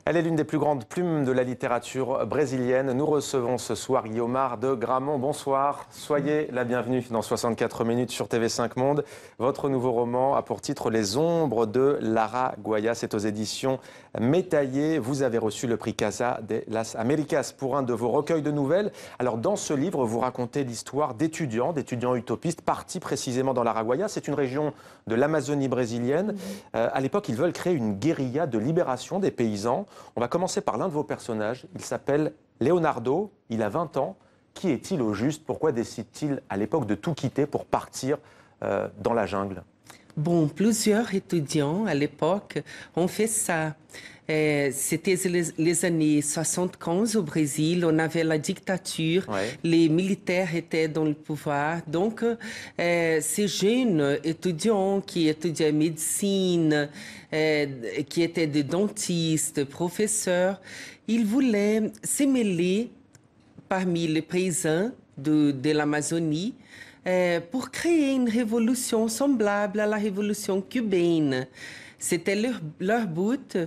Elle est l'une des plus grandes plumes de la littérature brésilienne. Nous recevons ce soir Guiomar de Gramont. Bonsoir, soyez la bienvenue dans 64 minutes sur TV5 Monde. Votre nouveau roman a pour titre Les ombres de l'Araguaia. C'est aux éditions Métaillé. Vous avez reçu le prix Casa de las Américas pour un de vos recueils de nouvelles. Alors dans ce livre, vous racontez l'histoire d'étudiants utopistes partis précisément dans l'Araguaia. C'est une région de l'Amazonie brésilienne. À l'époque, ils veulent créer une guérilla de libération des paysans. On va commencer par l'un de vos personnages. Il s'appelle Leonardo, il a 20 ans. Qui est-il au juste? Pourquoi décide-t-il à l'époque de tout quitter pour partir dans la jungle? Bon, plusieurs étudiants à l'époque ont fait ça. C'était les années 75 au Brésil, on avait la dictature, les militaires étaient dans le pouvoir. Donc, ces jeunes étudiants qui étudiaient médecine, qui étaient des dentistes, professeurs, ils voulaient se mêler parmi les paysans de l'Amazonie pour créer une révolution semblable à la révolution cubaine. C'était leur but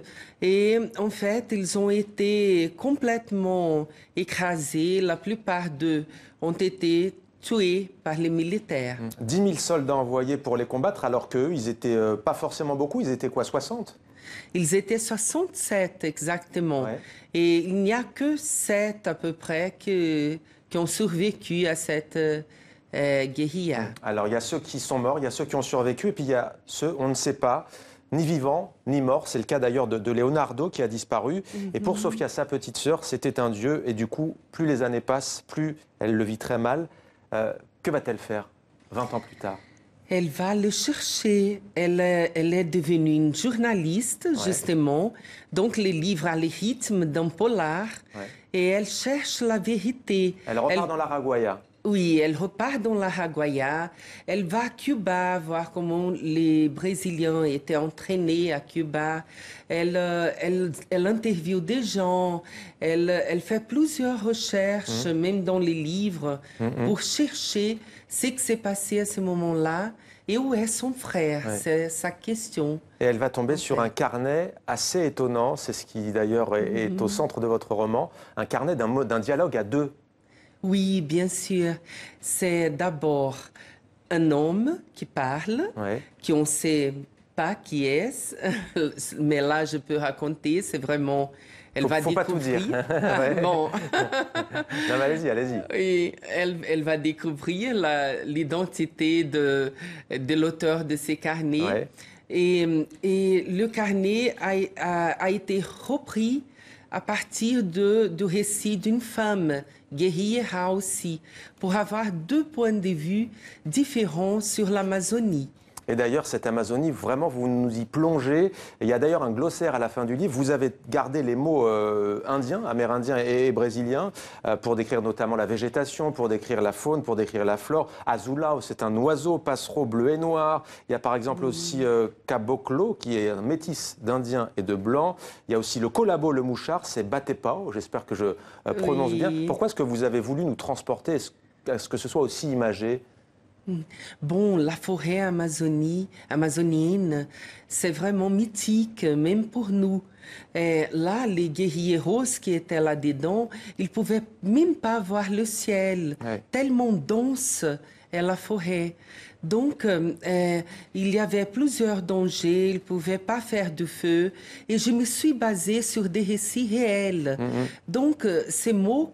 et en fait, ils ont été complètement écrasés. La plupart d'eux ont été tués par les militaires. 10 000 soldats envoyés pour les combattre alors qu'eux, ils n'étaient pas forcément beaucoup, ils étaient quoi, 60? Ils étaient 67 exactement. Ouais. Et il n'y a que 7 à peu près qui ont survécu à cette guérilla. Alors il y a ceux qui sont morts, il y a ceux qui ont survécu et puis il y a ceux, on ne sait pas, ni vivants, ni morts. C'est le cas d'ailleurs de Leonardo qui a disparu. Et pour Sofia, sa petite sœur, c'était un dieu. Et du coup, plus les années passent, plus elle le vit très mal. Que va-t-elle faire 20 ans plus tard? Elle va le chercher. Elle est devenue une journaliste, justement. Donc, les livres ont le rythme d'un polar. Et elle cherche la vérité. Elle repart dans l'Araguaia. Oui, elle repart dans l'Araguaia. Elle va à Cuba, voir comment les Brésiliens étaient entraînés à Cuba. Elle interviewe des gens. Elle fait plusieurs recherches, même dans les livres, pour chercher ce qui s'est passé à ce moment-là et où est son frère. C'est sa question. Et elle va tomber sur un carnet assez étonnant. C'est ce qui, d'ailleurs, est au centre de votre roman. Un carnet d'un dialogue à deux. Oui, bien sûr. C'est d'abord un homme qui parle, qui on ne sait pas qui est, mais là, je peux raconter, c'est vraiment... Elle va découvrir. Pas tout dire. Bon. Non, allez-y, allez-y. Oui, elle va découvrir l'identité de l'auteur de ces carnets. Et le carnet a été repris à partir du récit d'une femme, guerrière aussi, pour avoir deux points de vue différents sur l'Amazonie. Et d'ailleurs, cette Amazonie, vraiment, vous nous y plongez. Il y a d'ailleurs un glossaire à la fin du livre. Vous avez gardé les mots indiens, amérindiens et brésiliens, pour décrire notamment la végétation, pour décrire la faune, pour décrire la flore. Azulao, c'est un oiseau, passereau bleu et noir. Il y a par exemple aussi caboclo, qui est un métis d'Indien et de blanc. Il y a aussi le colabo, le mouchard, c'est batepao. J'espère que je prononce bien. Pourquoi est-ce que vous avez voulu nous transporter? Est-ce que ce soit aussi imagé? Bon, la forêt amazonienne, c'est vraiment mythique, même pour nous. Et là, les guerrieros qui étaient là-dedans, ils ne pouvaient même pas voir le ciel, tellement dense est la forêt. Donc, il y avait plusieurs dangers, ils ne pouvaient pas faire de feu. Et je me suis basée sur des récits réels. Donc, ces mots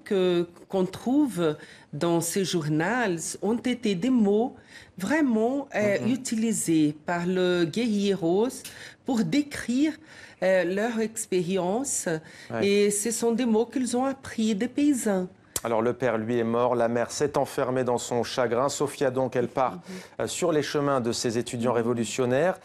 qu'on trouve dans ces journaux ont été des mots vraiment utilisés par le guerrieros pour décrire leur expérience. Et ce sont des mots qu'ils ont appris des paysans. Alors le père, lui, est mort, la mère s'est enfermée dans son chagrin. Sofia, donc, elle part sur les chemins de ces étudiants révolutionnaires.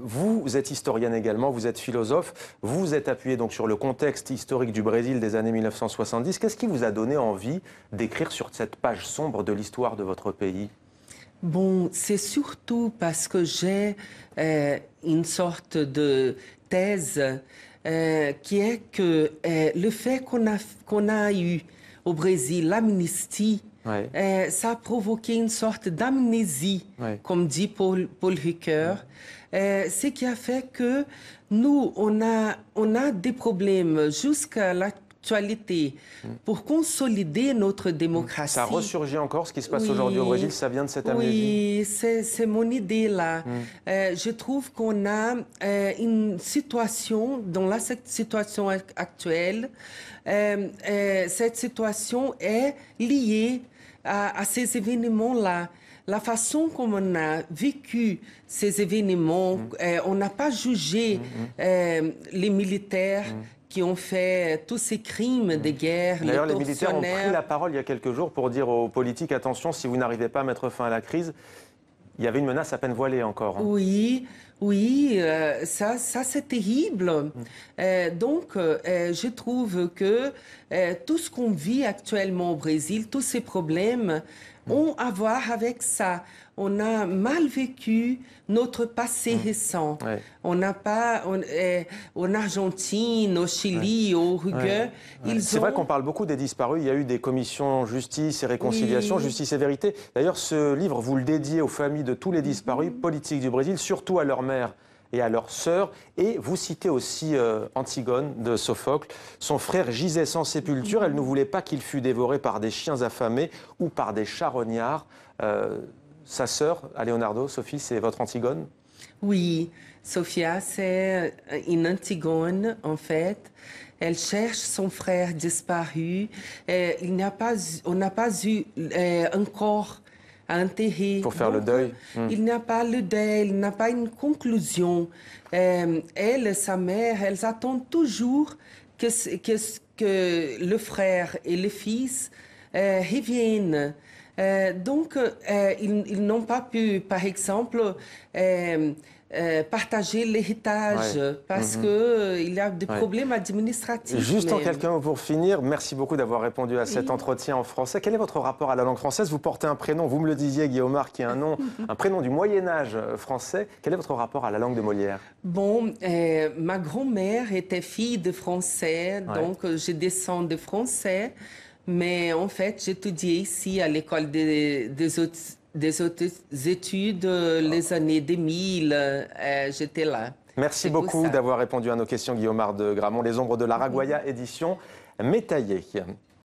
Vous êtes historienne également, vous êtes philosophe. Vous vous êtes appuyé donc sur le contexte historique du Brésil des années 1970. Qu'est-ce qui vous a donné envie d'écrire sur cette page sombre de l'histoire de votre pays? Bon, c'est surtout parce que j'ai une sorte de thèse qui est que le fait qu'on a eu au Brésil l'amnistie ça a provoqué une sorte d'amnésie, comme dit Paul Ricoeur, ce qui a fait que nous, on a des problèmes jusqu'à l'actualité pour consolider notre démocratie. Ça ressurgit encore, ce qui se passe aujourd'hui au Brésil, ça vient de cette amnésie? Oui, c'est mon idée là. Je trouve qu'on a une situation, dans la situation actuelle, cette situation est liée à ces événements-là. La façon comme on a vécu ces événements, on n'a pas jugé les militaires qui ont fait tous ces crimes de guerre. D'ailleurs, les militaires ont pris la parole il y a quelques jours pour dire aux politiques, attention, si vous n'arrivez pas à mettre fin à la crise, il y avait une menace à peine voilée encore. Oui, ça c'est terrible. Donc, je trouve que tout ce qu'on vit actuellement au Brésil, tous ces problèmes, ont à voir avec ça. On a mal vécu notre passé récent. On n'a pas, en Argentine, au Chili, au Uruguay, C'est vrai qu'on parle beaucoup des disparus. Il y a eu des commissions justice et réconciliation, justice et vérité. D'ailleurs, ce livre, vous le dédiez aux familles de tous les disparus politiques du Brésil, surtout à leurs mères et à leurs sœurs. Et vous citez aussi Antigone de Sophocle. Son frère gisait sans sépulture. Elle ne voulait pas qu'il fût dévoré par des chiens affamés ou par des charognards. Sa sœur, à Leonardo, Sophie, c'est votre Antigone? Oui, Sophia, c'est une Antigone, en fait. Elle cherche son frère disparu. On n'a pas eu encore à enterrer. Pour faire le deuil. Il n'y a pas le deuil, il n'y a pas une conclusion. Elle et sa mère, elles attendent toujours que le frère et le fils reviennent. Donc, ils n'ont pas pu, par exemple, partager l'héritage parce qu'il y a des problèmes administratifs. Juste en quelques mots pour finir, merci beaucoup d'avoir répondu à cet entretien en français. Quel est votre rapport à la langue française? Vous portez un prénom, vous me le disiez, Guillaumard, qui est un prénom du Moyen-Âge français. Quel est votre rapport à la langue de Molière? Bon, ma grand-mère était fille de Français, donc je descends de Français. Mais en fait, j'étudiais ici à l'école des hautes études les années 2000. J'étais là. Merci beaucoup d'avoir répondu à nos questions, Guillaumard de Gramont. Les ombres de l'Araguaia, édition Métaillé.